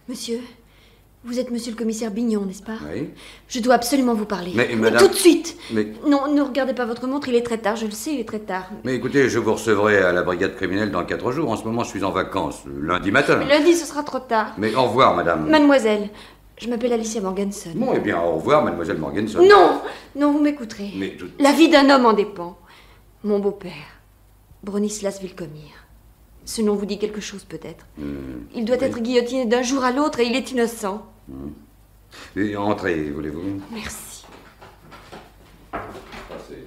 Monsieur, vous êtes monsieur le commissaire Bignon, n'est-ce pas? Oui. Je dois absolument vous parler. Mais madame... Tout de suite. Mais... Non, ne regardez pas votre montre, il est très tard, je le sais, il est très tard. Mais écoutez, je vous recevrai à la brigade criminelle dans 4 jours. En ce moment, je suis en vacances, lundi matin. Mais lundi, ce sera trop tard. Mais au revoir, madame. Mademoiselle, je m'appelle Alicia Morganson. Bon, eh bien, au revoir, mademoiselle Morganson. Non, non, vous m'écouterez. Mais tout... La vie d'un homme en dépend. Mon beau-père, Bronislas Wilkomir. Ce nom vous dit quelque chose, peut-être. Il doit être guillotiné d'un jour à l'autre et il est innocent. Et entrez, voulez-vous? Merci. Passez.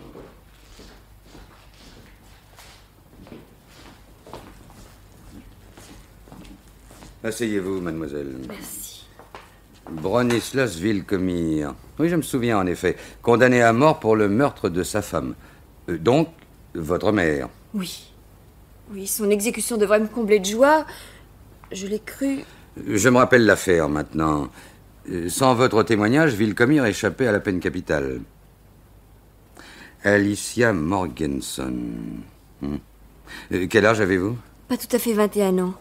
Asseyez-vous, mademoiselle. Merci. Bronislas Wilkomir. Oui, je me souviens, en effet. Condamné à mort pour le meurtre de sa femme. Donc, votre mère. Oui. Oui, son exécution devrait me combler de joie. Je l'ai cru... Je me rappelle l'affaire, maintenant. Sans votre témoignage, Wilkomir échappait à la peine capitale. Alicia Morganson. Quel âge avez-vous? Pas tout à fait 21 ans.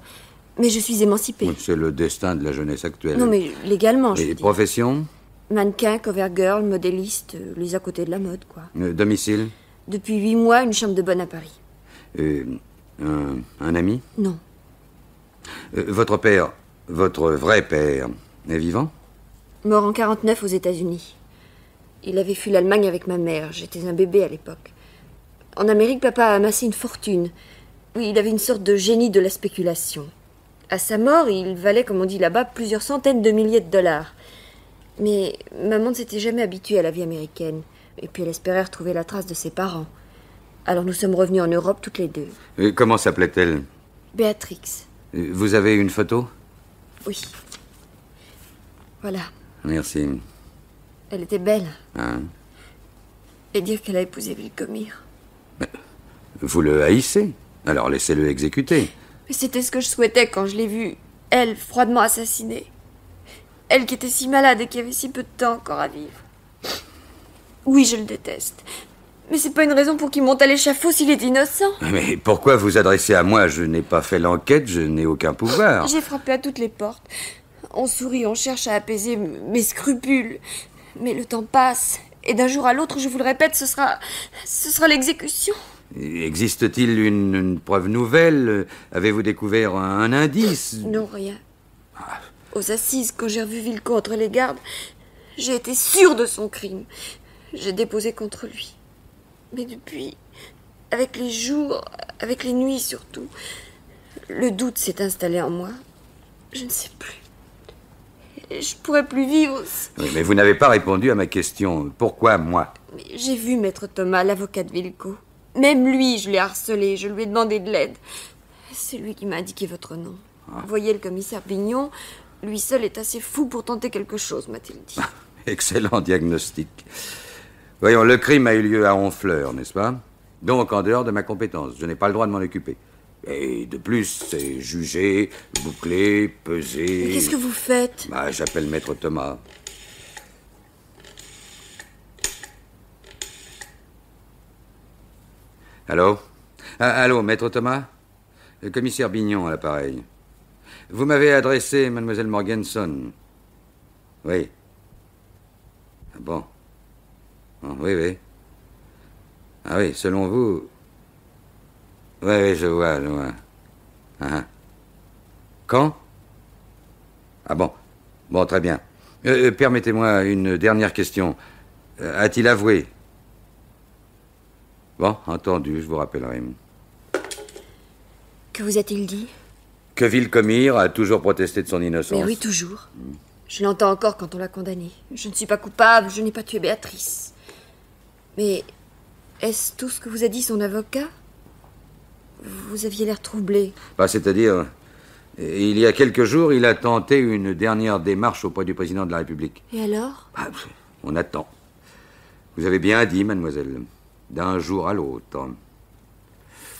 Mais je suis émancipée. C'est le destin de la jeunesse actuelle. Non, mais légalement, je Et veux dire. profession? Mannequin, cover girl, modéliste, les à côté de la mode, quoi. Domicile? Depuis 8 mois, une chambre de bonne à Paris. Un ami? Non. Votre père, votre vrai père, est vivant? Mort en 49 aux États-Unis. Il avait fui l'Allemagne avec ma mère. J'étais un bébé à l'époque. En Amérique, papa a amassé une fortune. Oui, il avait une sorte de génie de la spéculation. À sa mort, il valait, comme on dit là-bas, plusieurs centaines de milliers de dollars. Mais maman ne s'était jamais habituée à la vie américaine. Et puis elle espérait retrouver la trace de ses parents. Alors nous sommes revenus en Europe toutes les deux. Comment s'appelait-elle? Béatrix. Vous avez une photo? Oui. Voilà. Merci. Elle était belle. Hein? Et dire qu'elle a épousé Wilkomir. Vous le haïssez? Alors laissez-le exécuter. Mais c'était ce que je souhaitais quand je l'ai vue, elle, froidement assassinée. Elle qui était si malade et qui avait si peu de temps encore à vivre. Oui, je le déteste. Mais c'est pas une raison pour qu'il monte à l'échafaud s'il est innocent. Mais pourquoi vous adresser à moi? Je n'ai pas fait l'enquête, je n'ai aucun pouvoir. J'ai frappé à toutes les portes. On sourit, on cherche à apaiser mes scrupules. Mais le temps passe. Et d'un jour à l'autre, je vous le répète, ce sera l'exécution. Existe-t-il une preuve nouvelle? Avez-vous découvert un indice? Non, rien. Aux assises, quand j'ai revu Wilco entre les gardes, j'ai été sûre de son crime. J'ai déposé contre lui. Mais depuis, avec les jours, avec les nuits surtout, le doute s'est installé en moi. Je ne sais plus. Et je pourrais plus vivre. Oui, mais vous n'avez pas répondu à ma question. Pourquoi moi? Mais j'ai vu Maître Thomas, l'avocat de Wilco. Même lui, je l'ai harcelé, je lui ai demandé de l'aide. C'est lui qui m'a indiqué votre nom. Voyez le commissaire Bignon, lui seul est assez fou pour tenter quelque chose, m'a-t-il dit. Excellent diagnostic. Voyons, le crime a eu lieu à Honfleur, n'est-ce pas? Donc en dehors de ma compétence, je n'ai pas le droit de m'en occuper. Et de plus, c'est jugé, bouclé, pesé... Mais qu'est-ce que vous faites? J'appelle Maître Thomas. Allô? Allô, Maître Thomas? Le commissaire Bignon à l'appareil. Vous m'avez adressé mademoiselle Morganson. Oui. Ah bon? Oui, oui. Ah oui, selon vous... Oui, je vois. Ah. Quand? Ah bon. Bon, très bien. Permettez-moi une dernière question. A-t-il avoué? Bon, entendu, je vous rappellerai. Que vous a-t-il dit? Que Wilkomir a toujours protesté de son innocence. Mais oui, toujours. Je l'entends encore quand on l'a condamné. Je ne suis pas coupable, je n'ai pas tué Béatrice. Mais est-ce tout ce que vous a dit son avocat? Vous aviez l'air troublé. C'est-à-dire, il y a quelques jours, il a tenté une dernière démarche auprès du président de la République. Et alors? On attend. Vous avez bien dit, mademoiselle, d'un jour à l'autre.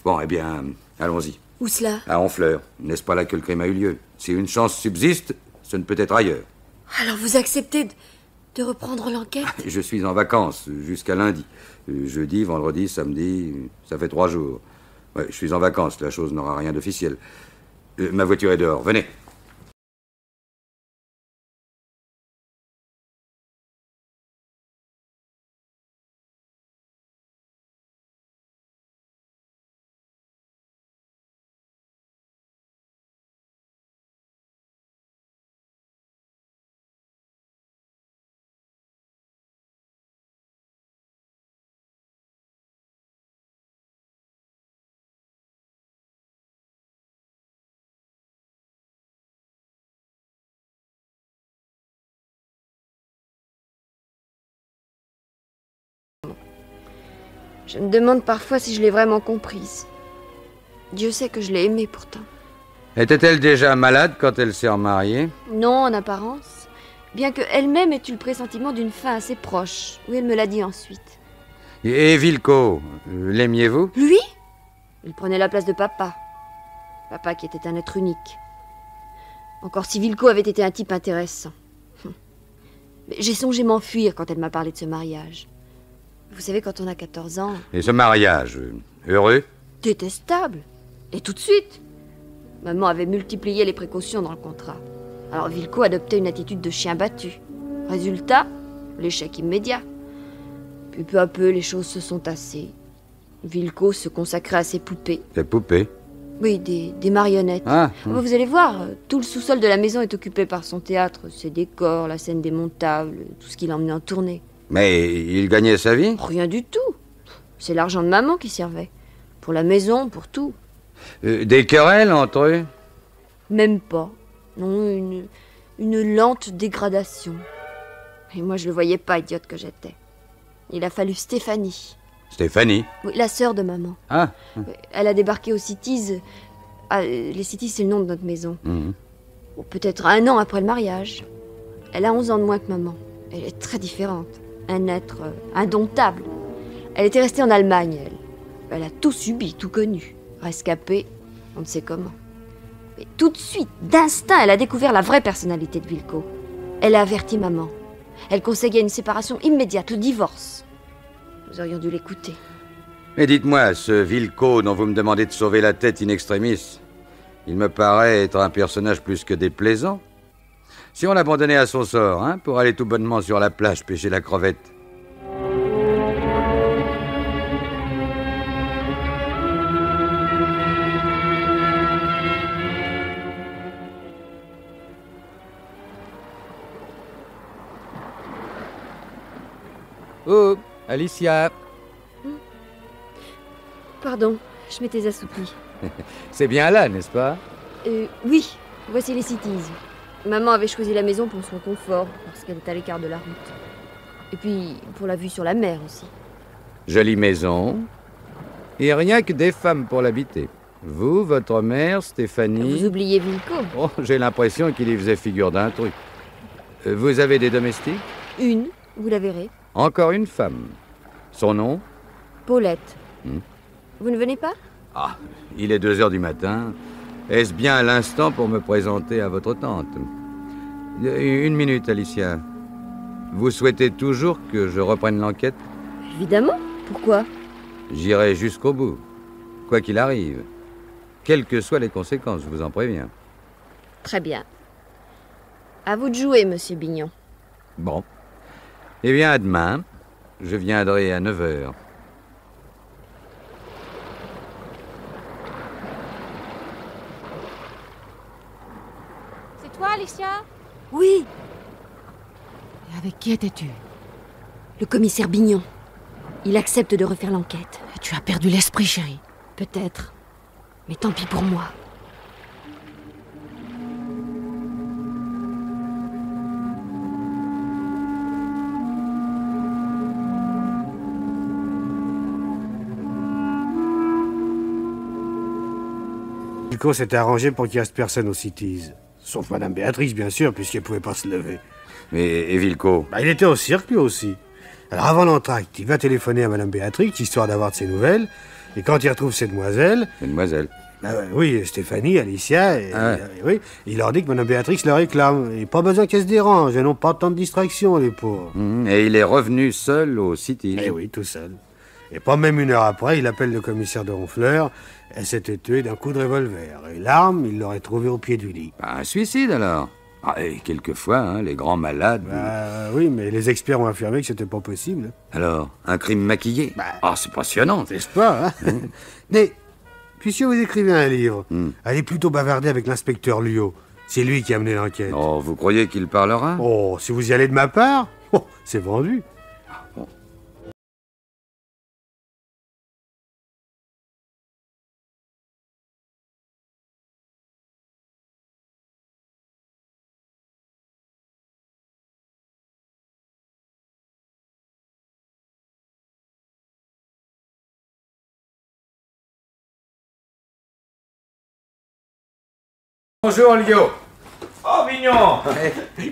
Bon, eh bien, allons-y. Où cela? À Honfleur. N'est-ce pas là que le crime a eu lieu? Si une chance subsiste, ce ne peut être ailleurs. Alors vous acceptez de reprendre l'enquête? Je suis en vacances jusqu'à lundi. Jeudi, vendredi, samedi, ça fait 3 jours. Ouais, je suis en vacances, la chose n'aura rien d'officiel. Ma voiture est dehors, venez. Je me demande parfois si je l'ai vraiment comprise. Dieu sait que je l'ai aimée pourtant. Était-elle déjà malade quand elle s'est remariée? Non, en apparence. Bien qu'elle-même ait eu le pressentiment d'une fin assez proche. Oui, elle me l'a dit ensuite. Et Vilco, l'aimiez-vous? Lui? Il prenait la place de papa. Papa qui était un être unique. Encore si Vilco avait été un type intéressant. Mais j'ai songé m'enfuir quand elle m'a parlé de ce mariage. Vous savez, quand on a 14 ans... Et ce mariage, heureux? Détestable. Et tout de suite. Maman avait multiplié les précautions dans le contrat. Alors Vilco adoptait une attitude de chien battu. Résultat, l'échec immédiat. Puis peu à peu, les choses se sont tassées. Vilco se consacrait à ses poupées. Des poupées? Oui, des marionnettes. Ah. Vous allez voir, tout le sous-sol de la maison est occupé par son théâtre, ses décors, la scène démontable, tout ce qu'il emmenait en tournée. Mais il gagnait sa vie? Rien du tout. C'est l'argent de maman qui servait. Pour la maison, pour tout. Des querelles entre eux? Même pas. Non, une lente dégradation. Et moi, je le voyais pas, idiote que j'étais. Il a fallu Stéphanie. Stéphanie? Oui, la sœur de maman. Ah. Elle a débarqué aux Cities. Ah, les Cities, c'est le nom de notre maison. Ou peut-être 1 an après le mariage. Elle a 11 ans de moins que maman. Elle est très différente. Un être indomptable. Elle était restée en Allemagne, elle. Elle a tout subi, tout connu. Rescapée, on ne sait comment. Mais tout de suite, d'instinct, elle a découvert la vraie personnalité de Vilco. Elle a averti maman. Elle conseillait une séparation immédiate, le divorce. Nous aurions dû l'écouter. Mais dites-moi, ce Vilco dont vous me demandez de sauver la tête in extremis, il me paraît être un personnage plus que déplaisant. Si on l'abandonnait à son sort, hein, pour aller tout bonnement sur la plage pêcher la crevette. Oh, Alicia, Pardon, je m'étais assoupie. c'est bien là, n'est-ce pas? Oui, voici les Cities. Maman avait choisi la maison pour son confort, parce qu'elle est à l'écart de la route. Et puis, pour la vue sur la mer aussi. Jolie maison. Et rien que des femmes pour l'habiter. Vous, votre mère, Stéphanie... Vous oubliez Vilco? Oh, j'ai l'impression qu'il y faisait figure d'un truc. Vous avez des domestiques? Une, vous la verrez. Encore une femme. Son nom? Paulette. Vous ne venez pas? Ah, il est 2 heures du matin. Est-ce bien à l'instant pour me présenter à votre tante? Une minute, Alicia. Vous souhaitez toujours que je reprenne l'enquête? Évidemment. Pourquoi? J'irai jusqu'au bout, quoi qu'il arrive. Quelles que soient les conséquences, je vous en préviens. Très bien. À vous de jouer, monsieur Bignon. Bon. Eh bien, à demain. Je viendrai à 9h. C'est toi, Alicia? Oui, Et avec qui étais-tu? le commissaire Bignon. Il accepte de refaire l'enquête. Tu as perdu l'esprit, chérie. Peut-être. Mais tant pis pour moi. Vilco s'était arrangé pour qu'il reste personne aux Cities. Sauf Madame Béatrix, bien sûr, puisqu'elle pouvait pas se lever. Mais et Vilco? Il était au cirque, lui aussi. Alors, avant l'entracte, il va téléphoner à Madame Béatrix, histoire d'avoir de ses nouvelles. Et quand il retrouve ces demoiselles... Mademoiselle. oui, Stéphanie, Alicia, Ah ouais. oui, il leur dit que Madame Béatrix le réclame. Et pas besoin qu'elle se dérange, elles n'ont pas tant de distractions, les pauvres. Et il est revenu seul au City. Eh oui, tout seul. Et pas même 1 heure après, il appelle le commissaire de Honfleur. Elle s'était tuée d'un coup de revolver. Et l'arme, il l'aurait trouvée au pied du lit. Un suicide, alors? Ah, et quelquefois, hein, les grands malades... Oui, mais les experts ont affirmé que c'était pas possible. Alors, un crime maquillé? Ah, c'est passionnant. N'est-ce pas, hein? Mais, puisque vous écrivez un livre, allez plutôt bavarder avec l'inspecteur Lyot. C'est lui qui a mené l'enquête. Oh, vous croyez qu'il parlera? Oh, si vous y allez de ma part, c'est vendu. Bonjour, Lio. Oh, Bignon.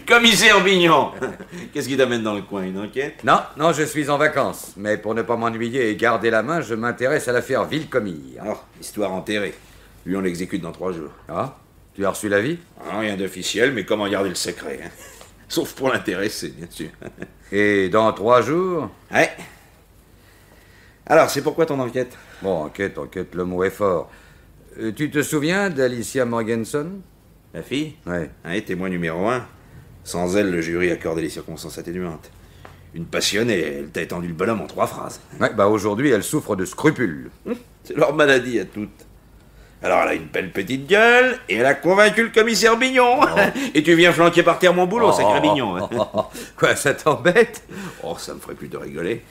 Commissaire Bignon. Qu'est-ce qui t'amène dans le coin, une enquête? Non, je suis en vacances. Mais pour ne pas m'ennuyer et garder la main, je m'intéresse à l'affaire Villecommire. Oh, histoire enterrée. Lui, on l'exécute dans 3 jours. Ah, tu as reçu l'avis? Ah, rien d'officiel, mais comment garder le secret, hein? Sauf pour l'intéresser, bien sûr. Et dans 3 jours? Ouais. Alors, c'est pourquoi ton enquête? Bon, enquête, le mot est fort. Tu te souviens d'Alicia Morganson? La fille? Ouais. Ouais, témoin numéro 1. Sans elle, le jury accordait les circonstances atténuantes. Une passionnée, elle t'a étendu le bonhomme en 3 phrases. Ouais, bah aujourd'hui, elle souffre de scrupules. C'est leur maladie à toutes. Alors, elle a une belle petite gueule, et elle a convaincu le commissaire Bignon. Et tu viens flanquer par terre mon boulot, sacré Bignon. Quoi, ça t'embête? Oh, ça me ferait plus de rigoler.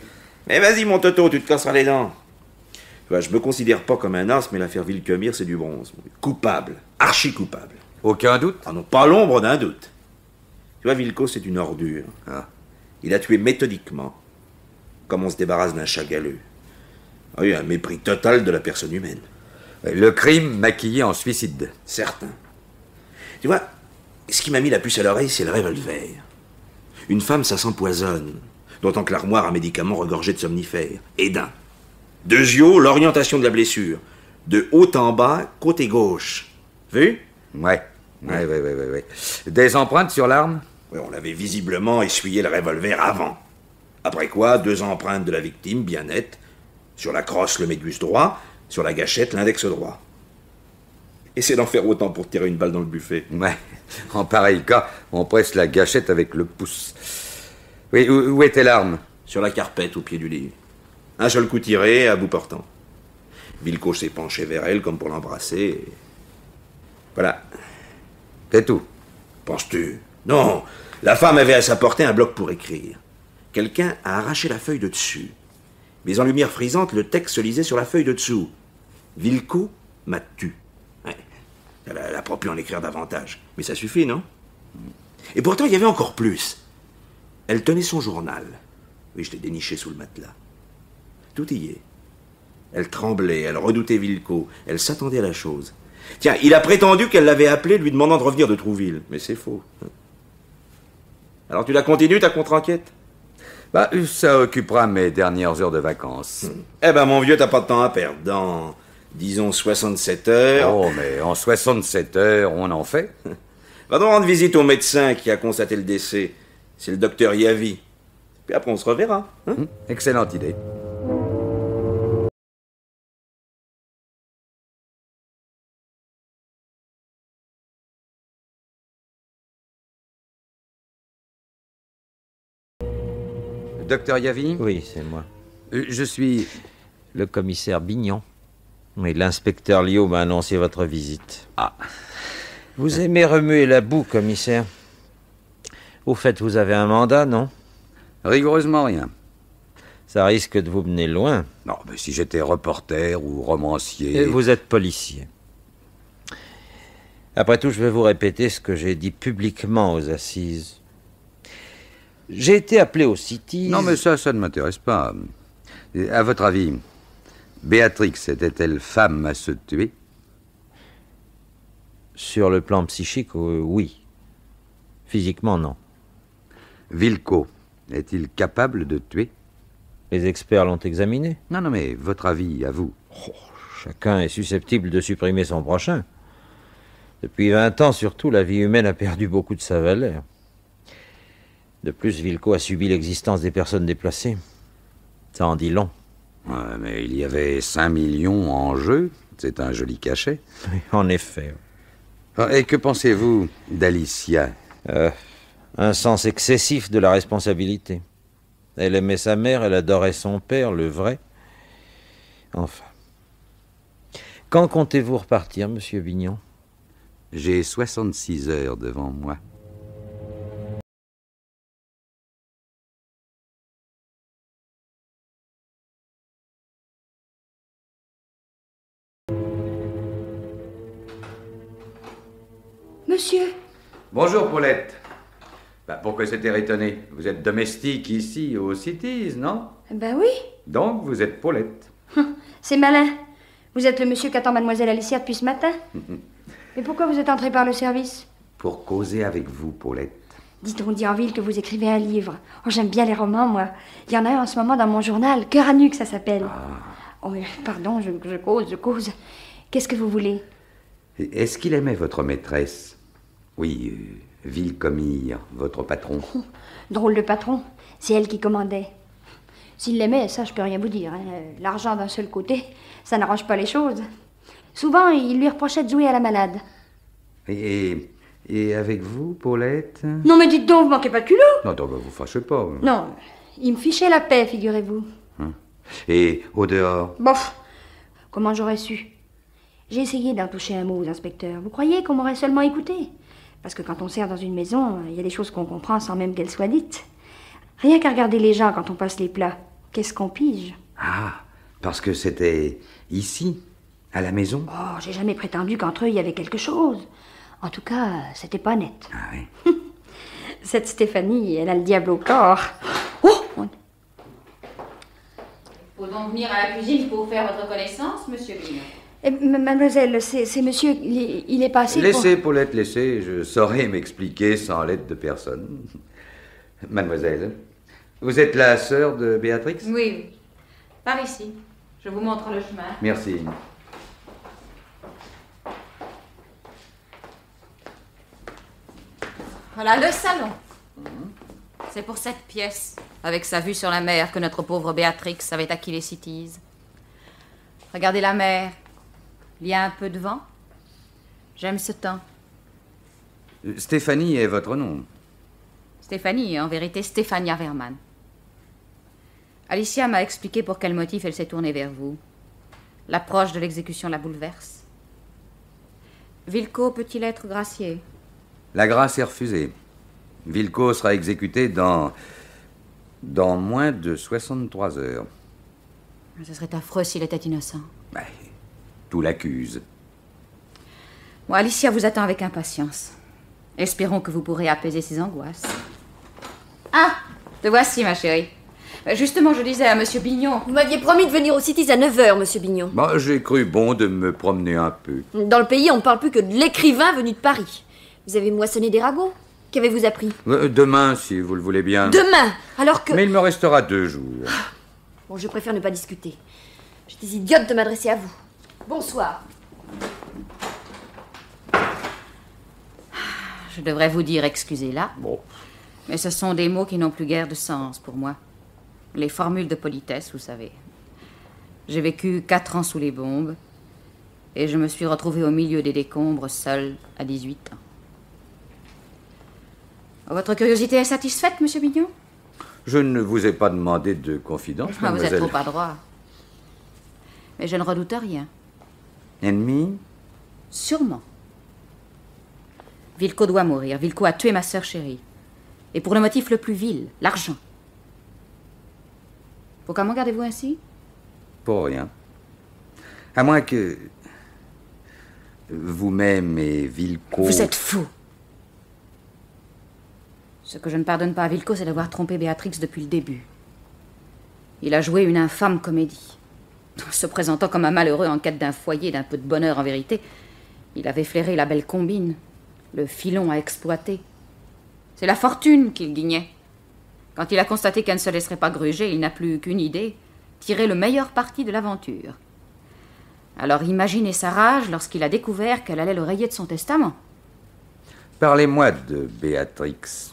Mais vas-y, mon Toto, tu te casseras les dents. Tu vois, je me considère pas comme un as, mais l'affaire Villecommire, c'est du bronze. Coupable, archi coupable. Aucun doute? Ah non, pas l'ombre d'un doute. Tu vois, Vilco, c'est une ordure. Ah. Il a tué méthodiquement, comme on se débarrasse d'un chat galeux. Ah oui, un mépris total de la personne humaine. Le crime maquillé en suicide. Certain. Tu vois, ce qui m'a mis la puce à l'oreille, c'est le revolver. Une femme, ça s'empoisonne. D'autant que l'armoire à médicaments regorgeait de somnifères. Et d'un. 2 yeux, l'orientation de la blessure. De haut en bas, côté gauche. Vu? Ouais. Des empreintes sur l'arme? Ouais, on avait visiblement essuyé le revolver avant. Après quoi, 2 empreintes de la victime, bien nettes. Sur la crosse, le médius droit. Sur la gâchette, l'index droit. Essaie d'en faire autant pour tirer une balle dans le buffet. Ouais. En pareil cas, on presse la gâchette avec le pouce. Oui, où était l'arme? Sur la carpette, au pied du lit. Un seul coup tiré, à bout portant. Vilco s'est penché vers elle comme pour l'embrasser. Et... voilà. C'est tout. Penses-tu? Non. La femme avait à sa portée un bloc pour écrire. Quelqu'un a arraché la feuille de dessus. Mais en lumière frisante, le texte se lisait sur la feuille de dessous. Vilco m'a tu. Ouais. Elle a pas pu en écrire davantage. Mais ça suffit, non? Et pourtant, il y avait encore plus. Elle tenait son journal. Oui, je l'ai déniché sous le matelas. Tout y est. Elle tremblait, elle redoutait Vilco, elle s'attendait à la chose. Tiens, il a prétendu qu'elle l'avait appelé lui demandant de revenir de Trouville. Mais c'est faux. Alors tu la continues, ta contre-enquête? Bah, ça occupera mes dernières heures de vacances. Eh ben, mon vieux, t'as pas de temps à perdre. Dans, disons, 67 heures... Oh, mais en 67 heures, on en fait. Va donc rendre visite au médecin qui a constaté le décès. C'est le docteur Yavi. Puis après, on se reverra. Hein? Excellente idée. Docteur Yavi? Oui, c'est moi. Je suis... Le commissaire Bignon. Oui, l'inspecteur Lio m'a annoncé votre visite. Ah. Vous aimez remuer la boue, commissaire. Au fait, vous avez un mandat, non? Rigoureusement rien. Ça risque de vous mener loin. Non, mais si j'étais reporter ou romancier... Et vous êtes policier. Après tout, je vais vous répéter ce que j'ai dit publiquement aux assises. J'ai été appelé au Cities... Non, mais ça ne m'intéresse pas. À votre avis, Béatrix était-elle femme à se tuer? Sur le plan psychique, oui. Physiquement, non. Vilco est-il capable de tuer? Les experts l'ont examiné. Non, mais votre avis, à vous. Oh, chacun est susceptible de supprimer son prochain. Depuis 20 ans, surtout, la vie humaine a perdu beaucoup de sa valeur. De plus, Vilco a subi l'existence des personnes déplacées. Ça en dit long. Ouais, mais il y avait 5 millions en jeu. C'est un joli cachet. Oui, en effet. Et que pensez-vous d'Alicia? Un sens excessif de la responsabilité. Elle aimait sa mère, elle adorait son père, le vrai. Enfin. Quand comptez-vous repartir, monsieur Bignon? J'ai 66 heures devant moi. Monsieur. Bonjour, Paulette. Pourquoi cet air étonné? Vous êtes domestique ici, aux Cities, non? Ben oui. Donc, vous êtes Paulette. C'est malin. Vous êtes le monsieur qu'attend mademoiselle Alicia depuis ce matin? Mais pourquoi vous êtes entré par le service? Pour causer avec vous, Paulette. Dit-on dit en ville que vous écrivez un livre. Oh, j'aime bien les romans, moi. Il y en a un en ce moment dans mon journal. Cœur à nu, que ça s'appelle. Oh, pardon, je cause. Qu'est-ce que vous voulez? Est-ce qu'il aimait votre maîtresse? Oui, Vilcomire, votre patron. Drôle de patron. C'est elle qui commandait. S'il l'aimait, ça, je peux rien vous dire. Hein. L'argent d'un seul côté, ça n'arrange pas les choses. Souvent, il lui reprochait de jouer à la malade. Et avec vous, Paulette? Non, mais dites donc, vous manquez pas de culot. Non, vous fâchez pas. Non, il me fichait la paix, figurez-vous. Et au dehors? Bof, comment j'aurais su? J'ai essayé d'en toucher un mot aux inspecteurs. Vous croyez qu'on m'aurait seulement écouté? Parce que quand on sert dans une maison, il y a des choses qu'on comprend sans même qu'elles soient dites. Rien qu'à regarder les gens quand on passe les plats. Qu'est-ce qu'on pige? Ah, parce que c'était ici, à la maison? Oh, j'ai jamais prétendu qu'entre eux il y avait quelque chose. En tout cas, c'était pas net. Ah oui. Cette Stéphanie, elle a le diable au corps. Oh! Il faut donc venir à la cuisine pour faire votre connaissance, monsieur Bino. Mademoiselle, c'est monsieur, il est passé Laissez, Paulette, laissez. Je saurais m'expliquer sans l'aide de personne. Mademoiselle, vous êtes la sœur de Béatrix? Oui. Par ici. Je vous montre le chemin. Merci. Voilà le salon. C'est pour cette pièce, avec sa vue sur la mer, que notre pauvre Béatrix avait acquis les Cities. Regardez la mer. Il y a un peu de vent. J'aime ce temps. Stéphanie est votre nom? Stéphanie, en vérité Stéphania Verman. Alicia m'a expliqué pour quel motif elle s'est tournée vers vous. L'approche de l'exécution la bouleverse. Vilco peut-il être gracié? La grâce est refusée. Vilco sera exécuté dans moins de 63 heures. Ce serait affreux s'il était innocent. Tout l'accuse. Bon, Alicia vous attend avec impatience. Espérons que vous pourrez apaiser ses angoisses. Ah, te voici, ma chérie. Justement, je disais à monsieur Bignon... Vous m'aviez promis de venir aux Cities à 9h, monsieur Bignon. J'ai cru bon de me promener un peu. Dans le pays, on ne parle plus que de l'écrivain venu de Paris. Vous avez moissonné des ragots. Qu'avez-vous appris? Demain, si vous le voulez bien. Demain? Alors que... Mais il me restera 2 jours. Bon, je préfère ne pas discuter. J'étais idiote de m'adresser à vous. Bonsoir. Je devrais vous dire excusez-la. Bon. Mais ce sont des mots qui n'ont plus guère de sens pour moi. Les formules de politesse, vous savez. J'ai vécu 4 ans sous les bombes et je me suis retrouvée au milieu des décombres, seule, à 18 ans. Votre curiosité est satisfaite, monsieur Bignon? Je ne vous ai pas demandé de confidence, Vous mademoiselle. êtes trop adroit. Mais je ne redoute rien. Ennemi? Sûrement. Vilco doit mourir. Vilco a tué ma sœur chérie. Et pour le motif le plus vil, l'argent. Pourquoi m'en gardez-vous ainsi? Pour rien. À moins que... vous-même et Vilco... Vous êtes fou. Ce que je ne pardonne pas à Vilco, c'est d'avoir trompé Béatrix depuis le début. Il a joué une infâme comédie. Se présentant comme un malheureux en quête d'un foyer, d'un peu de bonheur en vérité, il avait flairé la belle combine, le filon à exploiter. C'est la fortune qu'il guignait. Quand il a constaté qu'elle ne se laisserait pas gruger, il n'a plus qu'une idée, tirer le meilleur parti de l'aventure. Alors imaginez sa rage lorsqu'il a découvert qu'elle allait le rayer de son testament. Parlez-moi de Béatrix.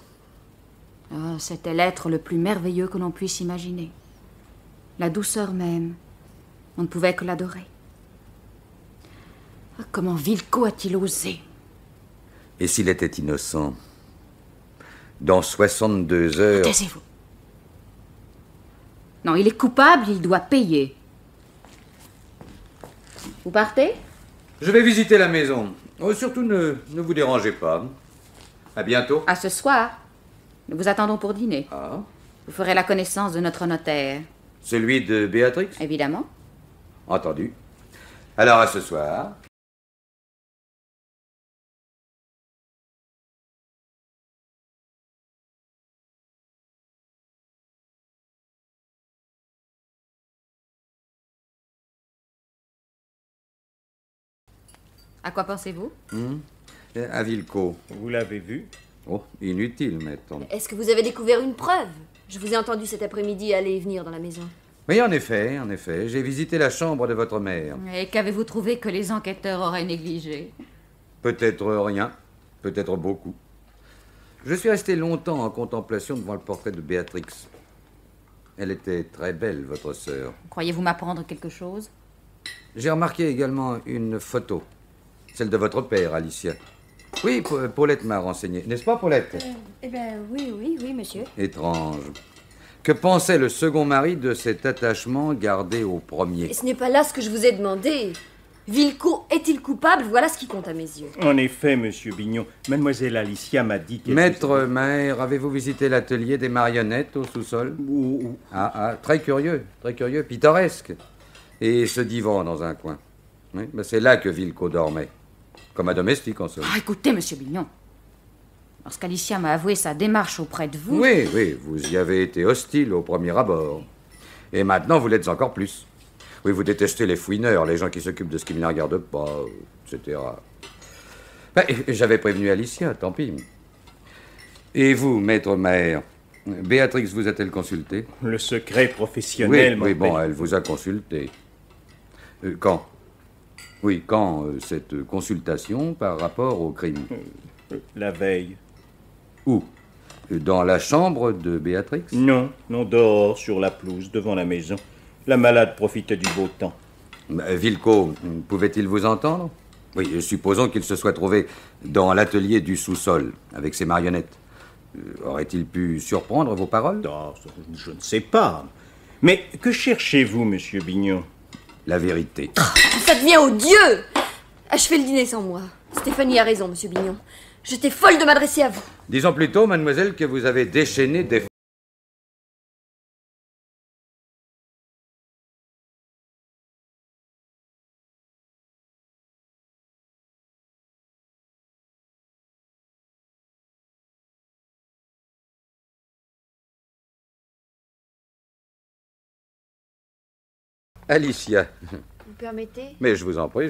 Oh, c'était l'être le plus merveilleux que l'on puisse imaginer. La douceur même. On ne pouvait que l'adorer. Ah, comment Vilco a-t-il osé? Et s'il était innocent? Dans 62 heures... Taisez-vous. Non, il est coupable, il doit payer. Vous partez? Je vais visiter la maison. Surtout, ne vous dérangez pas. À bientôt. À ce soir. Nous vous attendons pour dîner. Ah. Vous ferez la connaissance de notre notaire. Celui de Béatrix? Évidemment. Entendu. Alors, à ce soir. À quoi pensez-vous? À Vilco. Vous l'avez vu? Oh, inutile, maître. Est-ce que vous avez découvert une preuve? Je vous ai entendu cet après-midi aller et venir dans la maison. Oui, en effet. J'ai visité la chambre de votre mère. Et qu'avez-vous trouvé que les enquêteurs auraient négligé? Peut-être rien, peut-être beaucoup. Je suis resté longtemps en contemplation devant le portrait de Béatrix. Elle était très belle, votre sœur. Croyez-vous m'apprendre quelque chose? J'ai remarqué également une photo. Celle de votre père, Alicia. Oui, Paulette m'a renseigné. N'est-ce pas, Paulette? Oui, monsieur. Étrange. Que pensait le second mari de cet attachement gardé au premier? Et ce n'est pas là ce que je vous ai demandé. Vilco est-il coupable? Voilà ce qui compte à mes yeux. En effet, monsieur Bignon, mademoiselle Alicia m'a dit qu'elle... Maître Maher, avez-vous visité l'atelier des marionnettes au sous-sol? Très curieux, pittoresque. Et ce divan dans un coin. Oui, c'est là que Vilco dormait. Comme un domestique, en somme. Écoutez, monsieur Bignon. Lorsqu'Alicia m'a avoué sa démarche auprès de vous... Oui, vous y avez été hostile au premier abord. Et maintenant, vous l'êtes encore plus. Oui, vous détestez les fouineurs, les gens qui s'occupent de ce qui ne les regarde pas, etc. J'avais prévenu Alicia, tant pis. Et vous, maître Maher, Béatrix vous a-t-elle consulté? Le secret professionnel... Oui, elle vous a consulté. Quand? Oui, quand cette consultation par rapport au crime? La veille. Où? Dans la chambre de Béatrix? Non, dehors, sur la pelouse, devant la maison. La malade profitait du beau temps. Vilco, pouvait-il vous entendre? Oui, supposons qu'il se soit trouvé dans l'atelier du sous-sol, avec ses marionnettes. Aurait-il pu surprendre vos paroles? Non, je ne sais pas. Mais que cherchez-vous, monsieur Bignon? La vérité. Ça devient odieux! Achevez le dîner sans moi. Stéphanie a raison, monsieur Bignon. J'étais folle de m'adresser à vous. Disons plutôt, mademoiselle, que vous avez déchaîné des... Alicia. Vous permettez? Mais je vous en prie.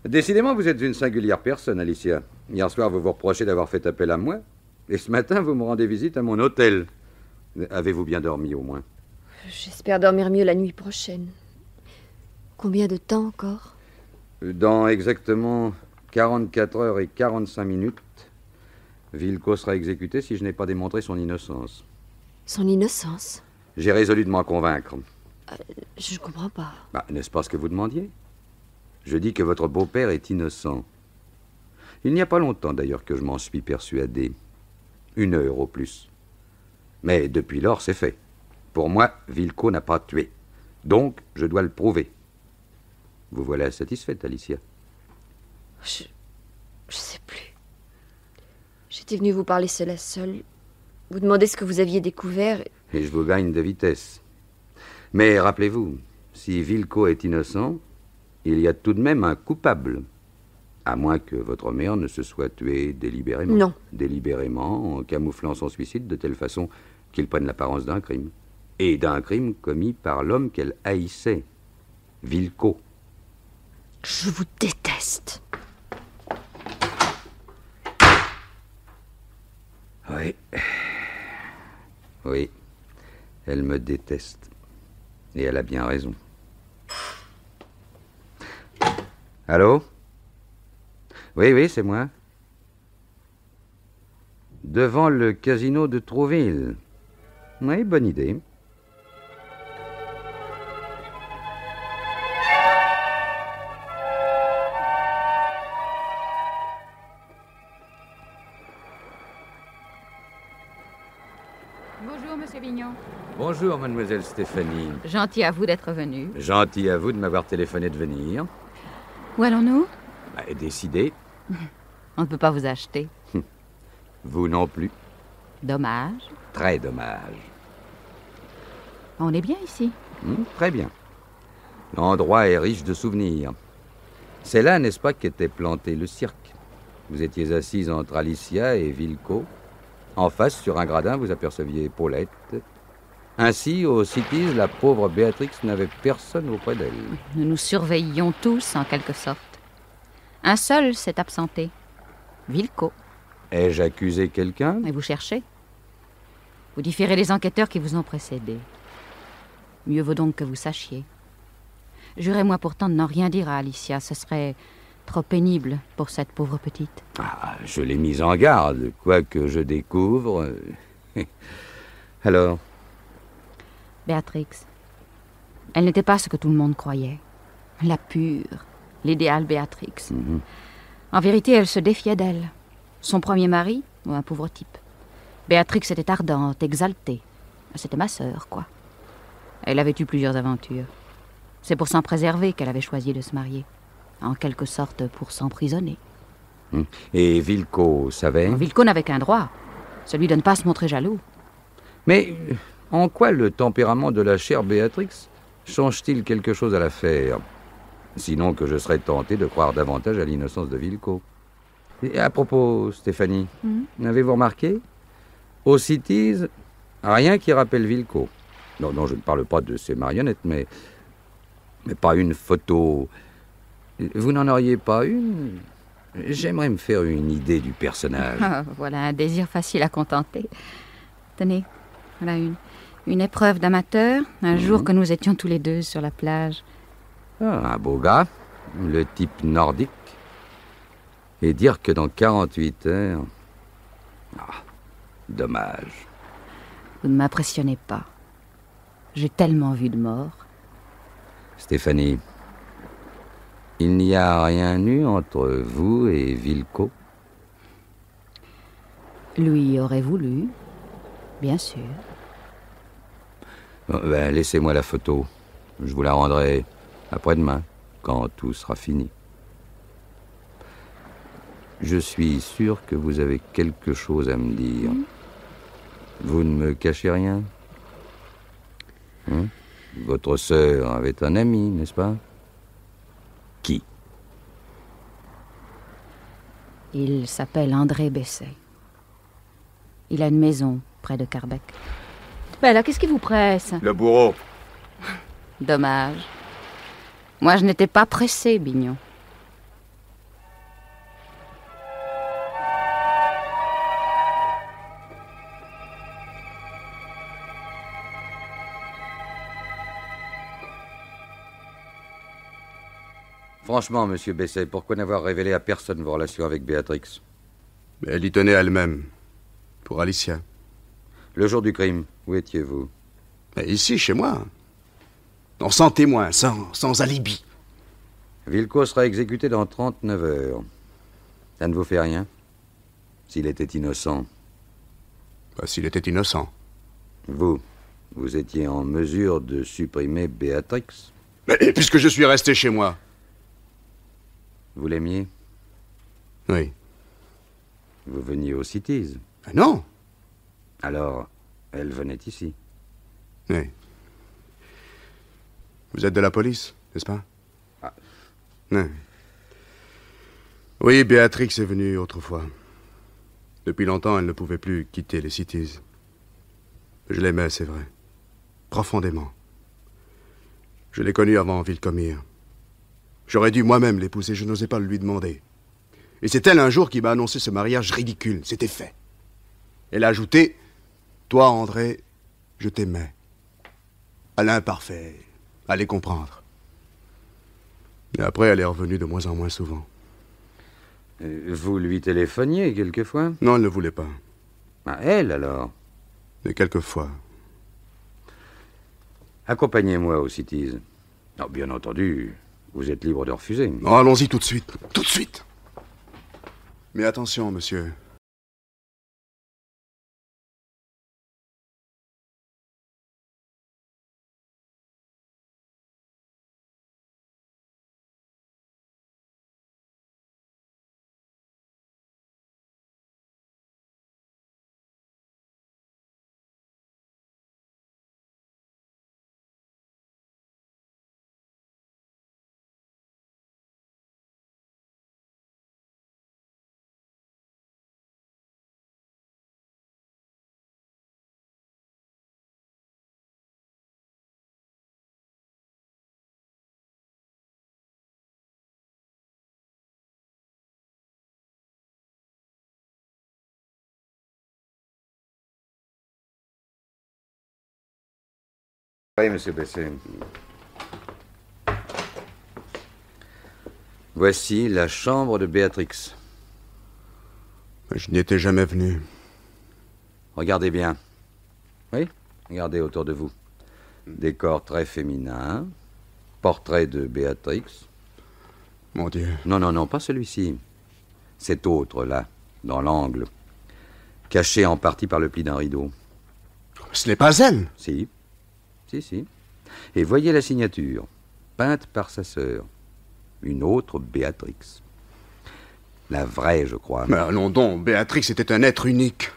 Décidément, vous êtes une singulière personne, Alicia. Hier soir, vous vous reprochez d'avoir fait appel à moi. Et ce matin, vous me rendez visite à mon hôtel. Avez-vous bien dormi, au moins? J'espère dormir mieux la nuit prochaine. Combien de temps encore? Dans exactement 44 heures et 45 minutes, Vilco sera exécuté si je n'ai pas démontré son innocence. Son innocence? J'ai résolu de m'en convaincre. Je ne comprends pas. N'est-ce pas ce que vous demandiez? Je dis que votre beau-père est innocent. Il n'y a pas longtemps, d'ailleurs, que je m'en suis persuadé. 1 heure au plus. Mais depuis lors, c'est fait. Pour moi, Vilco n'a pas tué. Donc, je dois le prouver. Vous voilà satisfaite, Alicia? Je sais plus. J'étais venue vous parler seule à seule. Vous demander ce que vous aviez découvert. Et je vous gagne de vitesse. Mais rappelez-vous, si Vilco est innocent, il y a tout de même un coupable. À moins que votre mère ne se soit tuée délibérément. Non. Délibérément, en camouflant son suicide de telle façon qu'il prenne l'apparence d'un crime. Et d'un crime commis par l'homme qu'elle haïssait, Vilco. Je vous déteste. Oui, elle me déteste. Et elle a bien raison. Allô? Oui, c'est moi. Devant le casino de Trouville. Oui, bonne idée. Bonjour, monsieur Bignon. Bonjour, mademoiselle Stéphanie. Gentil à vous d'être venu. Gentil à vous de m'avoir téléphoné de venir. Où allons-nous? Décidez. On ne peut pas vous acheter. Vous non plus. Dommage. Très dommage. On est bien ici. Très bien. L'endroit est riche de souvenirs. C'est là, n'est-ce pas, qu'était planté le cirque. Vous étiez assise entre Alicia et Vilco. En face, sur un gradin, vous aperceviez Paulette. Ainsi, au Cities, la pauvre Béatrix n'avait personne auprès d'elle. Nous nous surveillions tous, en quelque sorte. Un seul s'est absenté. Vilco. Ai-je accusé quelqu'un? Et vous cherchez? Vous différez les enquêteurs qui vous ont précédé. Mieux vaut donc que vous sachiez. Jurez-moi pourtant de n'en rien dire à Alicia. Ce serait trop pénible pour cette pauvre petite. Ah, je l'ai mise en garde, quoi que je découvre. Alors? Béatrix. Elle n'était pas ce que tout le monde croyait. La pure, l'idéal Béatrix. En vérité, elle se défiait d'elle. Son premier mari, un pauvre type. Béatrix était ardente, exaltée. C'était ma sœur, quoi. Elle avait eu plusieurs aventures. C'est pour s'en préserver qu'elle avait choisi de se marier. En quelque sorte, pour s'emprisonner. Et Vilco savait? Vilco n'avait qu'un droit, celui de ne pas se montrer jaloux. Mais en quoi le tempérament de la chère Béatrix change-t-il quelque chose à l'affaire? Sinon que je serais tenté de croire davantage à l'innocence de Vilco. Et à propos, Stéphanie, avez-vous remarqué? Aux Cities, rien qui rappelle Vilco. Non, je ne parle pas de ces marionnettes, mais pas une photo. Vous n'en auriez pas une? J'aimerais me faire une idée du personnage. Ah, voilà un désir facile à contenter. Tenez, voilà une épreuve d'amateur, un jour que nous étions tous les deux sur la plage. Ah, un beau gars, le type nordique. Et dire que dans 48 heures... Ah, dommage. Vous ne m'impressionnez pas. J'ai tellement vu de morts. Stéphanie, il n'y a rien eu entre vous et Vilco? Lui aurait voulu, bien sûr. Laissez-moi la photo. Je vous la rendrai après-demain, quand tout sera fini. Je suis sûr que vous avez quelque chose à me dire. Vous ne me cachez rien? Votre sœur avait un ami, n'est-ce pas? Qui? Il s'appelle André Besset. Il a une maison près de Carbec. Ben là, qu'est-ce qui vous presse? Le bourreau. Dommage. Moi, je n'étais pas pressé, Bignon. Franchement, monsieur Besset, pourquoi n'avoir révélé à personne vos relations avec Béatrix? Elle y tenait elle-même. Pour Alicia. Le jour du crime, où étiez-vous? Ici, chez moi. Non, sans témoin, sans alibi. Vilco sera exécuté dans 39 heures. Ça ne vous fait rien? S'il était innocent. S'il était innocent. Vous étiez en mesure de supprimer Béatrix? Mais puisque je suis resté chez moi. Vous l'aimiez? Oui. Vous veniez aux Cities? Non. Alors, elle venait ici? Oui. Vous êtes de la police, n'est-ce pas? Ah. Oui. Oui, Béatrix est venue autrefois. Depuis longtemps, elle ne pouvait plus quitter les Cities. Je l'aimais, c'est vrai. Profondément. Je l'ai connue avant Vilcomir. J'aurais dû moi-même l'épouser, je n'osais pas le lui demander. Et c'est elle un jour qui m'a annoncé ce mariage ridicule. C'était fait. Elle a ajouté « Toi, André, je t'aimais. » À l'imparfait, à les comprendre. Et après, elle est revenue de moins en moins souvent. Vous lui téléphoniez quelquefois? Non, elle ne voulait pas. Ah, elle, alors? Mais quelquefois. Accompagnez-moi aux Cities. Non, bien entendu, vous êtes libre de refuser. Oh, allons-y tout de suite. Tout de suite. Mais attention, monsieur. Oui, monsieur Besset. Voici la chambre de Béatrix. Je n'y étais jamais venu. Regardez bien. Oui, regardez autour de vous. Décor très féminin. Portrait de Béatrix. Mon Dieu. Non, pas celui-ci. Cet autre, là, dans l'angle. Caché en partie par le pli d'un rideau. Ce n'est pas elle. Si. Et voyez la signature, peinte par sa sœur. Une autre Béatrix. La vraie, je crois. Mais allons donc, Béatrix était un être unique.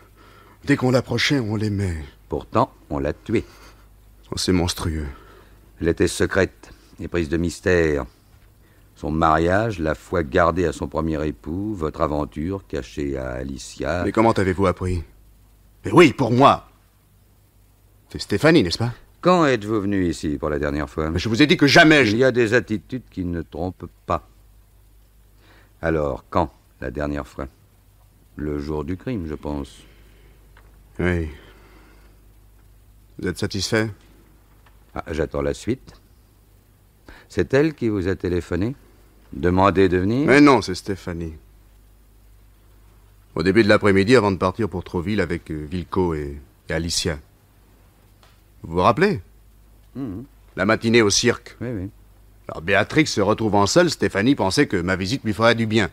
Dès qu'on l'approchait, on l'aimait. Pourtant, on l'a tuée. Oh, c'est monstrueux. Elle était secrète et prise de mystère. Son mariage, la foi gardée à son premier époux, votre aventure cachée à Alicia... Mais comment avez-vous appris? Mais oui, pour moi. C'est Stéphanie, n'est-ce pas? Quand êtes-vous venu ici pour la dernière fois? Mais je vous ai dit que jamais... Il y a des attitudes qui ne trompent pas. Alors, quand, la dernière fois? Le jour du crime, je pense. Oui. Vous êtes satisfait? J'attends la suite. C'est elle qui vous a téléphoné? Demandé de venir? Mais non, c'est Stéphanie. Au début de l'après-midi, avant de partir pour Trouville avec Vilco et Alicia. Vous vous rappelez? La matinée au cirque. Oui. Alors Béatrix se retrouvant seule, Stéphanie pensait que ma visite lui ferait du bien.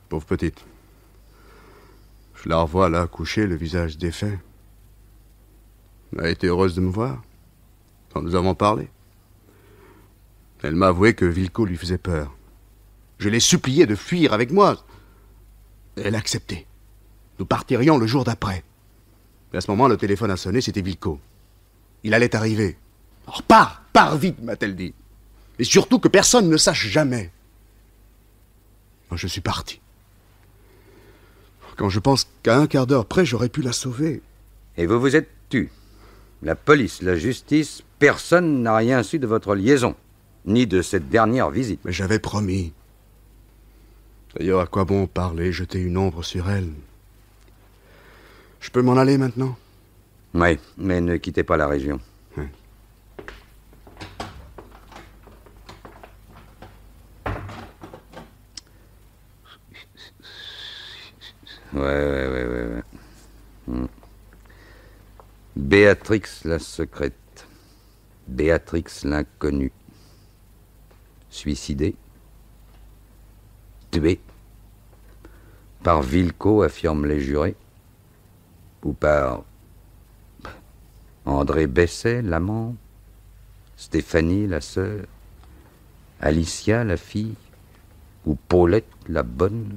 Pauvre petite. Je la revois là, couchée, le visage défait. Elle a été heureuse de me voir, quand nous avons parlé. Elle m'a avoué que Vilco lui faisait peur. Je l'ai supplié de fuir avec moi. Elle a accepté. Nous partirions le jour d'après. Et à ce moment, le téléphone a sonné, c'était Vilco. Il allait arriver. Alors pars vite, m'a-t-elle dit. Et surtout que personne ne sache jamais. Moi, je suis parti. Quand je pense qu'à un quart d'heure près, j'aurais pu la sauver. Et vous vous êtes tu. La police, la justice, personne n'a rien su de votre liaison, ni de cette dernière visite. Mais j'avais promis. D'ailleurs, à quoi bon parler, jeter une ombre sur elle? Je peux m'en aller maintenant? Oui, mais ne quittez pas la région. Oui. Ouais. Béatrix la secrète. Béatrix l'inconnue. Suicidée. Tuée. Par Vilco, affirment les jurés. Ou par André Besset, l'amant. Stéphanie, la sœur. Alicia, la fille. Ou Paulette, la bonne.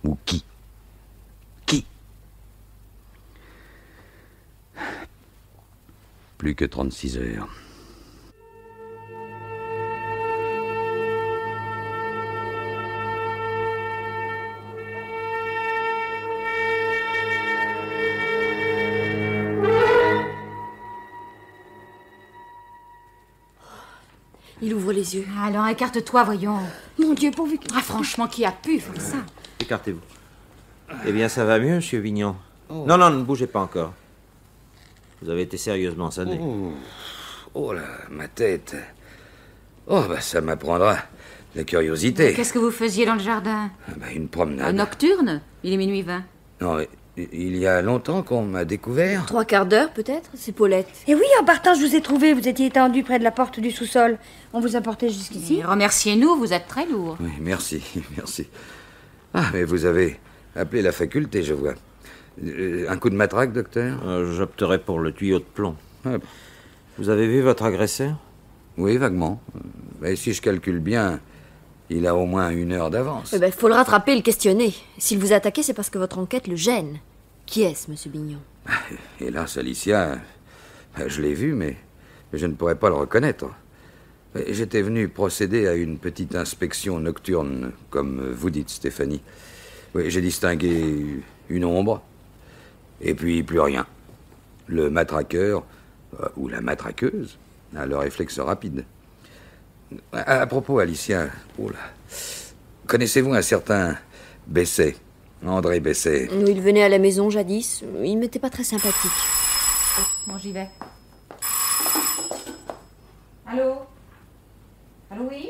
Ou qui? Plus que 36 heures. Il ouvre les yeux. Alors écarte-toi, voyons. Mon Dieu, pourvu que... Ah, franchement, qui a pu faire ça? Écartez-vous. Eh bien, ça va mieux, monsieur Vignon? Non, ne bougez pas encore. Vous avez été sérieusement sonné. Oh là, ma tête. Oh, ça m'apprendra la curiosité. Qu'est-ce que vous faisiez dans le jardin? Une promenade. Nocturne? Il est minuit 20. Non, il y a longtemps qu'on m'a découvert. 3 quarts d'heure, peut-être? C'est Paulette. Et oui, en partant, je vous ai trouvé. Vous étiez étendu près de la porte du sous-sol. On vous a porté jusqu'ici. Remerciez-nous, vous êtes très lourd. Oui, merci. Ah, mais vous avez appelé la faculté, je vois. Un coup de matraque, docteur? J'opterais pour le tuyau de plomb. Ah. Vous avez vu votre agresseur? Oui, vaguement. Mais si je calcule bien, il a au moins 1 heure d'avance. Faut le rattraper et le questionner. S'il vous a attaqué, c'est parce que votre enquête le gêne. Qui est-ce, monsieur Bignon? Hélas, Alicia, je l'ai vu, mais je ne pourrais pas le reconnaître. J'étais venu procéder à une petite inspection nocturne, comme vous dites, Stéphanie. Oui, j'ai distingué une ombre, et puis plus rien. Le matraqueur, ou la matraqueuse, a le réflexe rapide. À propos, Alicia, connaissez-vous un certain Besset, André Besset? Il venait à la maison jadis. Il m'était pas très sympathique. Bon, j'y vais. Allô, oui?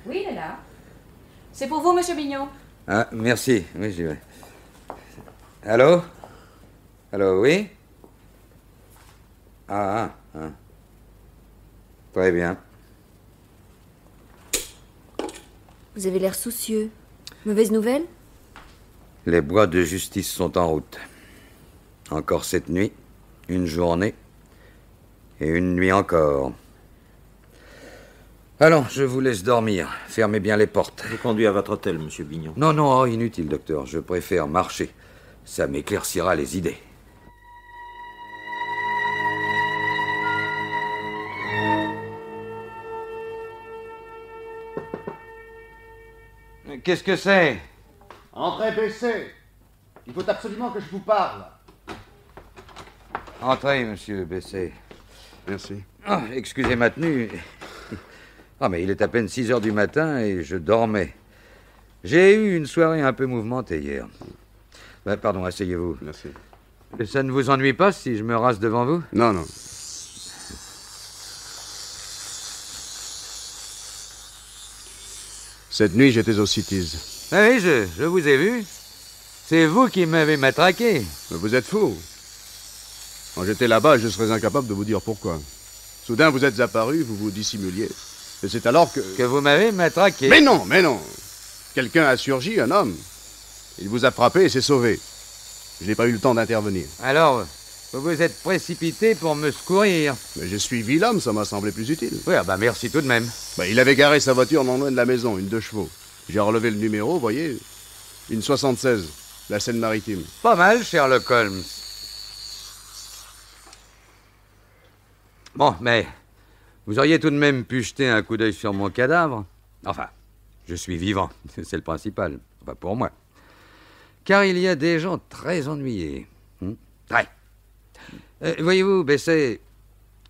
Oui, il est là. C'est pour vous, monsieur Bignon. Ah, merci. Oui, j'y vais. Allô? Allô, oui? Ah. Très bien. Vous avez l'air soucieux. Mauvaise nouvelle? Les bois de justice sont en route. Encore cette nuit, une journée, et une nuit encore. Allons, je vous laisse dormir. Fermez bien les portes. Je vous conduis à votre hôtel, monsieur Bignon. Non, inutile, docteur. Je préfère marcher. Ça m'éclaircira les idées. Qu'est-ce que c'est? Entrez, baissez. Il faut absolument que je vous parle. Entrez, monsieur Bessé. Merci. Ah, excusez ma tenue. Ah, mais il est à peine 6 heures du matin et je dormais. J'ai eu une soirée un peu mouvementée hier. Pardon, asseyez-vous. Merci. Ça ne vous ennuie pas si je me rase devant vous? Non. Cette nuit, j'étais aux Cities. Ah oui, je vous ai vu. C'est vous qui m'avez matraqué. Mais vous êtes fou. Quand j'étais là-bas, je serais incapable de vous dire pourquoi. Soudain, vous êtes apparu, vous vous dissimuliez. Et c'est alors que... Que vous m'avez matraqué. Mais non. Quelqu'un a surgi, un homme. Il vous a frappé et s'est sauvé. Je n'ai pas eu le temps d'intervenir. Alors, vous vous êtes précipité pour me secourir. Mais j'ai suivi l'homme, ça m'a semblé plus utile. Oui, merci tout de même. Il avait garé sa voiture non loin de la maison, une 2 chevaux. J'ai relevé le numéro, vous voyez, une 76, la Seine-Maritime. Pas mal, Sherlock Holmes. Bon, mais vous auriez tout de même pu jeter un coup d'œil sur mon cadavre. Enfin, je suis vivant, c'est le principal. Enfin, pour moi. Car il y a des gens très ennuyés. Très. Voyez-vous, Besset,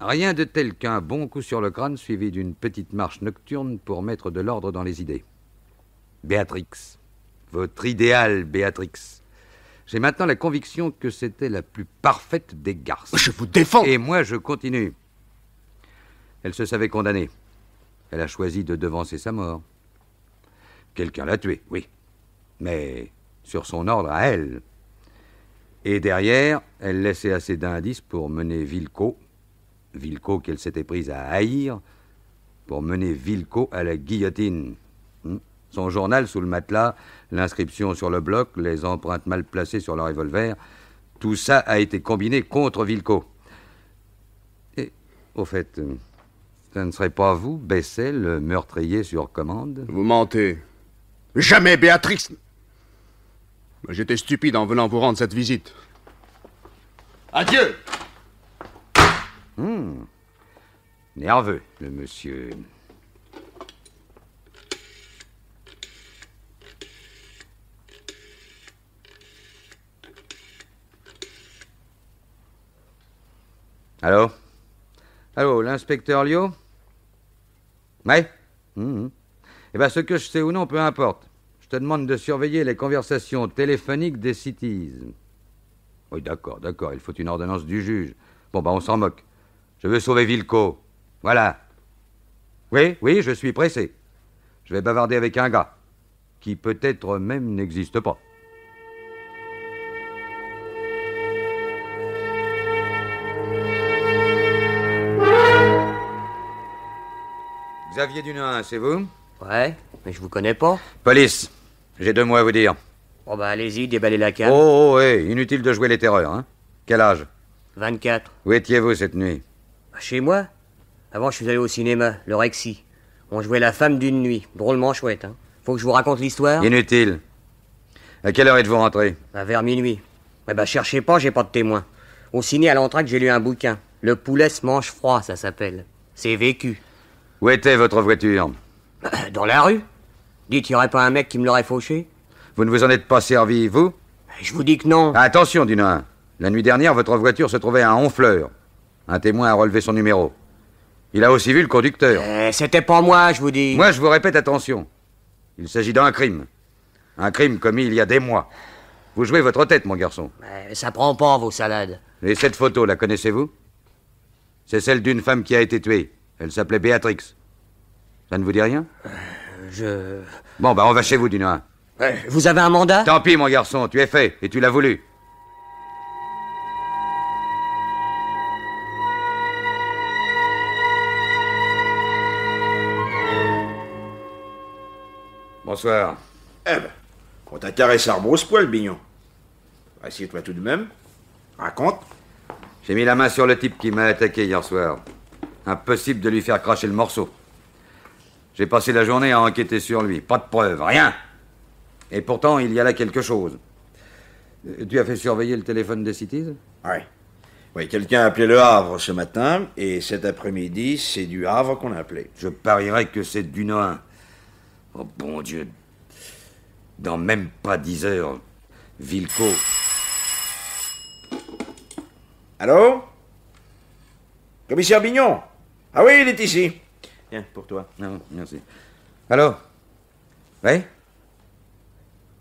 rien de tel qu'un bon coup sur le crâne suivi d'une petite marche nocturne pour mettre de l'ordre dans les idées. Béatrix. Votre idéal, Béatrix. J'ai maintenant la conviction que c'était la plus parfaite des garces. Je vous défends. Et moi, je continue. Elle se savait condamnée. Elle a choisi de devancer sa mort. Quelqu'un l'a tuée, oui. Mais sur son ordre à elle. Et derrière, elle laissait assez d'indices pour mener Villecot qu'elle s'était prise à haïr, pour mener Villecot à la guillotine. Son journal sous le matelas, l'inscription sur le bloc, les empreintes mal placées sur le revolver, tout ça a été combiné contre Villecot. Et, au fait, ce ne serait pas vous, Besset, le meurtrier sur commande? Vous mentez. Jamais, Béatrix. J'étais stupide en venant vous rendre cette visite. Adieu. Nerveux, le monsieur. Allô? Allô, l'inspecteur Liot? Ouais? Eh bien, ce que je sais ou non, peu importe. Je te demande de surveiller les conversations téléphoniques des Cities. Oui, d'accord, il faut une ordonnance du juge. Bon, on s'en moque. Je veux sauver Villecot. Voilà. Oui, je suis pressé. Je vais bavarder avec un gars, qui peut-être même n'existe pas. Xavier Dunois, c'est vous? Ouais, mais je vous connais pas. Police, j'ai 2 mots à vous dire. Bon allez-y, déballez la cave. Inutile de jouer les terreurs, hein. Quel âge? 24. Où étiez-vous cette nuit? Chez moi. Avant, je suis allé au cinéma, le Rexy. On jouait La Femme d'une nuit. Drôlement chouette, hein. Faut que je vous raconte l'histoire? Inutile. À quelle heure êtes-vous rentré? Vers minuit. Cherchez pas, j'ai pas de témoin. Au ciné, à l'entracte, j'ai lu un bouquin. Le poulet se mange froid, ça s'appelle. C'est vécu. Où était votre voiture? Dans la rue. Dites, y aurait pas un mec qui me l'aurait fauché? Vous ne vous en êtes pas servi, vous? Je vous dis que non. Attention, Dunois. La nuit dernière, votre voiture se trouvait à Honfleur. Un témoin a relevé son numéro. Il a aussi vu le conducteur. C'était pas moi, je vous dis. Moi, je vous répète, attention. Il s'agit d'un crime. Un crime commis il y a des mois. Vous jouez votre tête, mon garçon. Ça prend pas, vos salades. Et cette photo, la connaissez-vous? C'est celle d'une femme qui a été tuée. Elle s'appelait Béatrix. Ça ne vous dit rien? Je... Bon, bah on va chez vous, Dunois. Vous avez un mandat? Tant pis, mon garçon, tu es fait, et tu l'as voulu. Bonsoir. Eh ben, on t'a caressé à rebrousse-poil, Bignon. Assieds-toi tout de même. Raconte. J'ai mis la main sur le type qui m'a attaqué hier soir. Impossible de lui faire cracher le morceau. J'ai passé la journée à enquêter sur lui. Pas de preuves, rien. Et pourtant, il y a là quelque chose. Tu as fait surveiller le téléphone des Cities? Ouais. Oui, quelqu'un a appelé le Havre ce matin, et cet après-midi, c'est du Havre qu'on a appelé. Je parierais que c'est Dunois. Oh, bon Dieu. Dans même pas 10 heures, Villeco... Allô? Commissaire Bignon? Ah oui, il est ici. Tiens, pour toi. Non, merci. Allô? Oui?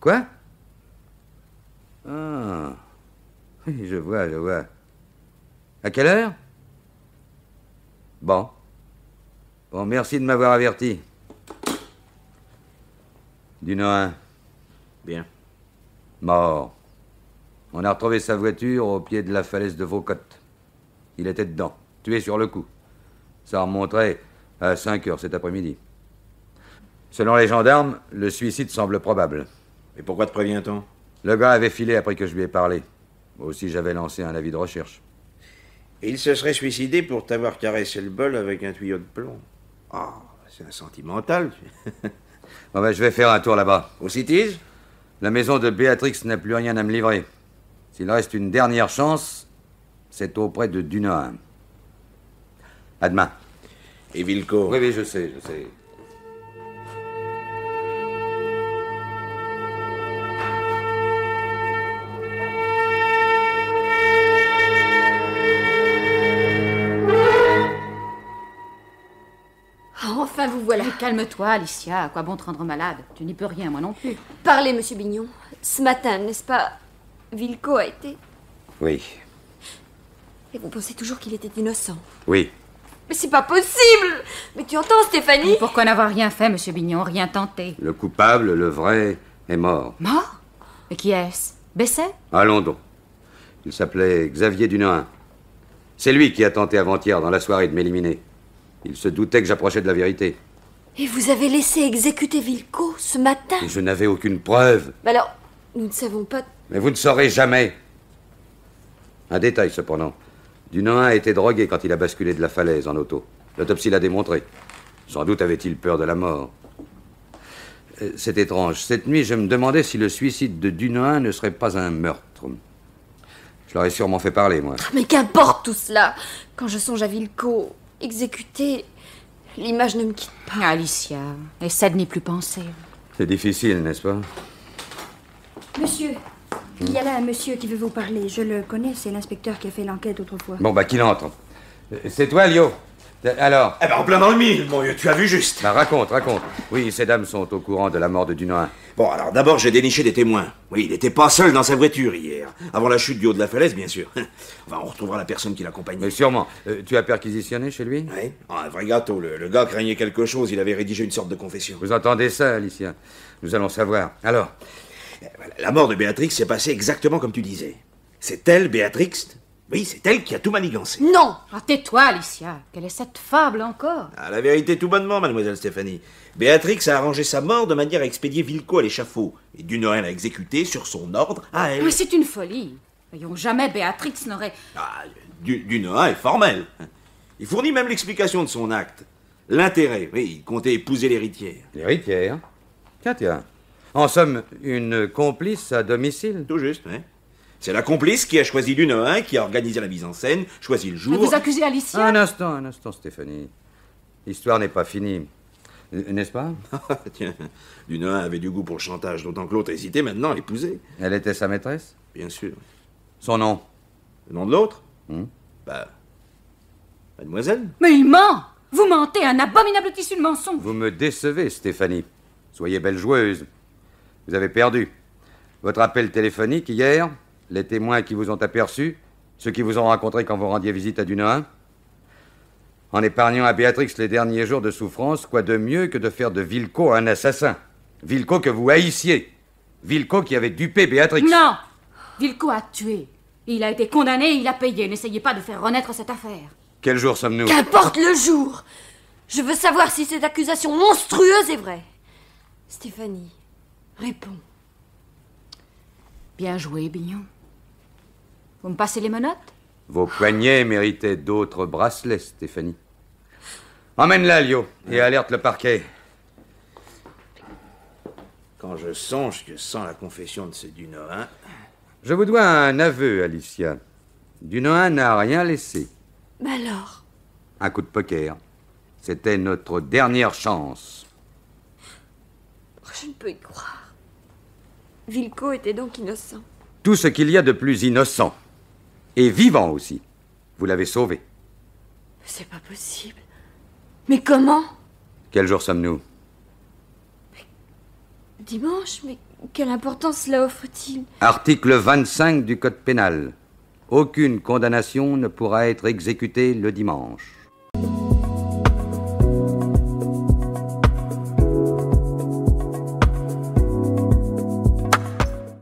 Quoi? Ah. Oui, je vois, je vois. À quelle heure? Bon. Bon, merci de m'avoir averti. Dunois. Bien. Mort. On a retrouvé sa voiture au pied de la falaise de Vaucotte. Il était dedans, tué sur le coup. Ça remonterait à 5 heures cet après-midi. Selon les gendarmes, le suicide semble probable. Et pourquoi te prévient-on? Le gars avait filé après que je lui ai parlé. Moi aussi, j'avais lancé un avis de recherche. Et il se serait suicidé pour t'avoir caressé le bol avec un tuyau de plomb. Ah, c'est un sentimental. Bon ben, je vais faire un tour là-bas. Aux Cities? La maison de Béatrix n'a plus rien à me livrer. S'il reste une dernière chance, c'est auprès de Dunois. À demain. Et Villeco? Oui, oui, je sais, je sais. Enfin, vous voilà. Calme-toi, Alicia. À quoi bon te rendre malade? Tu n'y peux rien, moi non plus. Parlez, monsieur Bignon. Ce matin, n'est-ce pas, Villeco a été... Oui, Et vous pensez toujours qu'il était innocent? oui. Mais c'est pas possible! Mais tu entends, Stéphanie? Pourquoi n'avoir rien fait, monsieur Bignon? Rien tenté. Le coupable, le vrai, est mort. Mort? Mais qui est-ce? Besset? À Londres. Il s'appelait Xavier Dunois. C'est lui qui a tenté avant-hier, dans la soirée, de m'éliminer. Il se doutait que j'approchais de la vérité. Et vous avez laissé exécuter Villeco ce matin? Et je n'avais aucune preuve. Mais alors, nous ne savons pas... Mais vous ne saurez jamais. Un détail, cependant. Dunois a été drogué quand il a basculé de la falaise en auto. L'autopsie l'a démontré. Sans doute avait-il peur de la mort. C'est étrange. Cette nuit, je me demandais si le suicide de Dunois ne serait pas un meurtre. Je l'aurais sûrement fait parler, moi. Mais qu'importe tout cela! Quand je songe à Villeco exécuté, l'image ne me quitte pas. Alicia, essaie de n'y plus penser. C'est difficile, n'est-ce pas? Monsieur, il y a là un monsieur qui veut vous parler. Je le connais, c'est l'inspecteur qui a fait l'enquête autrefois. Bon, bah, qu'il entre. C'est toi, Lio? Alors? Eh ben, en plein dans le mille, mon vieux, tu as vu juste. Bah, raconte. Oui, ces dames sont au courant de la mort de Dunois. Bon, alors d'abord, j'ai déniché des témoins. Oui, il n'était pas seul dans sa voiture hier. Avant la chute du haut de la falaise, bien sûr. Enfin, on retrouvera la personne qui l'accompagnait. Mais sûrement. Tu as perquisitionné chez lui? Oui, un vrai gâteau. Le gars craignait quelque chose, il avait rédigé une sorte de confession. Vous entendez ça, Alicia? Nous allons savoir. Alors? La mort de Béatrix s'est passée exactement comme tu disais. C'est elle, Béatrix? Oui, c'est elle qui a tout manigancé. Non! Ah, tais-toi, Alicia. Quelle est cette fable encore? Ah, la vérité tout bonnement, mademoiselle Stéphanie. Béatrix a arrangé sa mort de manière à expédier Villeco à l'échafaud. Et Dunois l'a exécuté sur son ordre à elle. Mais c'est une folie. Voyons, jamais Béatrix n'aurait... Ah, Dunois est formel. Il fournit même l'explication de son acte. L'intérêt, oui, il comptait épouser l'héritière. L'héritière? Tiens. En somme, une complice à domicile? Tout juste, oui. C'est la complice qui a choisi Dunois, qui a organisé la mise en scène, choisi le jour... Vous accusez Alicia? Un instant, Stéphanie. L'histoire n'est pas finie. N'est-ce pas? Tiens, Dunois avait du goût pour le chantage, d'autant que l'autre hésitait maintenant à l'épouser. Elle était sa maîtresse? Bien sûr. Son nom? Le nom de l'autre? Bah... Mademoiselle? Mais il ment! Vous mentez, un abominable tissu de mensonges! Vous me décevez, Stéphanie. Soyez belle joueuse. Vous avez perdu. Votre appel téléphonique hier, les témoins qui vous ont aperçu, ceux qui vous ont rencontré quand vous rendiez visite à Dunois. En épargnant à Béatrix les derniers jours de souffrance, quoi de mieux que de faire de Villecot un assassin? Villecot que vous haïssiez. Villecot qui avait dupé Béatrix. Non! Villecot a tué. Il a été condamné, il a payé. N'essayez pas de faire renaître cette affaire. Quel jour sommes-nous? Qu'importe le jour! Je veux savoir si cette accusation monstrueuse est vraie. Stéphanie, réponds. Bien joué, Bignon. Vous me passez les menottes? Vos poignets méritaient d'autres bracelets, Stéphanie. Emmène-la, Lio, et alerte le parquet. Quand je songe que sans la confession de ce Dunois... Je vous dois un aveu, Alicia. Dunois n'a rien laissé. Mais alors? Un coup de poker. C'était notre dernière chance. Je ne peux y croire. Villecot était donc innocent. Tout ce qu'il y a de plus innocent. Et vivant aussi. Vous l'avez sauvé. C'est pas possible. Mais comment? Quel jour sommes-nous? Dimanche, mais quelle importance cela offre-t-il? Article 25 du Code pénal. Aucune condamnation ne pourra être exécutée le dimanche.